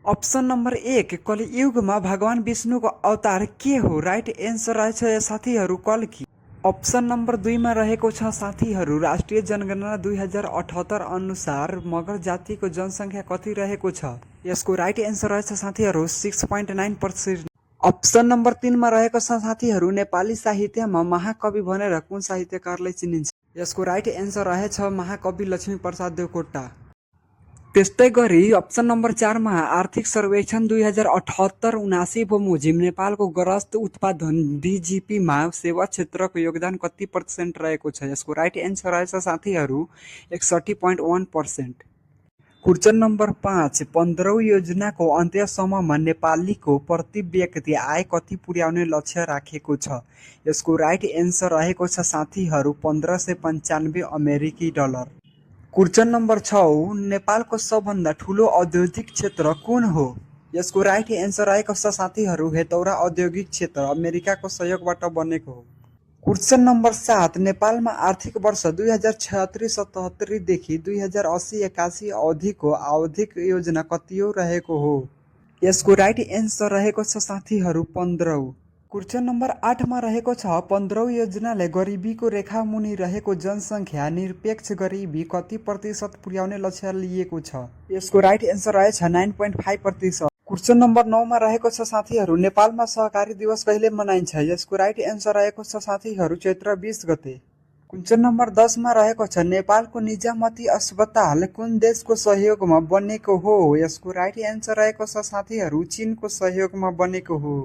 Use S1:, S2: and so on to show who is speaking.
S1: Option number 1 कलियुगमा भगवान विष्णुको अवतार के हो? राइट एन्सर रहेछ साथीहरू कल्की। ऑप्शन नंबर 2 मा रहेको छ साथीहरू राष्ट्रिय जनगणना 2078 अनुसार मगर जातिको जनसङ्ख्या कति रहेको छ? यसको राइट एन्सर रहेछ साथीहरू 6.9%। ऑप्शन नंबर 3 मा रहेको छ साथीहरू नेपाली साहित्यमा महाकवि भनेर कुन साहित्यकारलाई चिनिन्छ? यसको राइट एन्सर रहेछ महाकवि लक्ष्मीप्रसाद देवकोटा। त्यस्तै गरी ऑप्शन नंबर 4 मा आर्थिक सर्वेक्षण 2078-79 बमोजिम नेपालको ग्रस्त उत्पादन डिजिपी मा सेवा क्षेत्रको योगदान कति % रहेको छ? यसको राइट एन्सर रहेछ साथीहरू 61.1%। क्वेश्चन नंबर 5 15औं योजनाको अन्त्यसम्ममा नेपालीको प्रति व्यक्ति आय कति पुर्याउने लक्ष्य राखेको छ? यसको राइट एन्सर रहेको छ साथीहरू 1595 अमेरिकी डलर। क्वेश्चन नंबर 6 नेपालको सबभन्दा ठुलो औद्योगिक क्षेत्र कुन हो? यसको राइट एन्सर रहेको छ साथीहरू हेटौडा औद्योगिक क्षेत्र अमेरिकाको सहयोगबाट बनेको हो। क्वेश्चन नंबर 7 नेपालमा आर्थिक वर्ष 2076-77 देखि 2080-81 अवधिको आवधिक योजना कतिऔं रहेको हो? यसको राइट एन्सर रहेको छ साथीहरू 15औं। क्वेश्चन नंबर 8 मा रहेको छ 15औं योजनाले गरिबीको रेखा मुनि रहेको जनसङ्ख्या निरपेक्ष गरिबी कति % पुर्याउने लक्ष्य लिएको छ? यसको राइट एन्सर रहेछ 9.5%। क्वेश्चन नंबर 9 मा रहेको छ साथीहरू नेपालमा सहकारी दिवस कहिले मनाइन्छ? यसको राइट एन्सर रहेको छ साथीहरू चैत्र 20 गते। क्वेश्चन नंबर 10 मा रहेको छ नेपालको निजामती अस्पताल कुन देशको सहयोगमा बनेको हो? यसको राइट एन्सर रहेको छ साथीहरू चीनको सहयोगमा बनेको हो।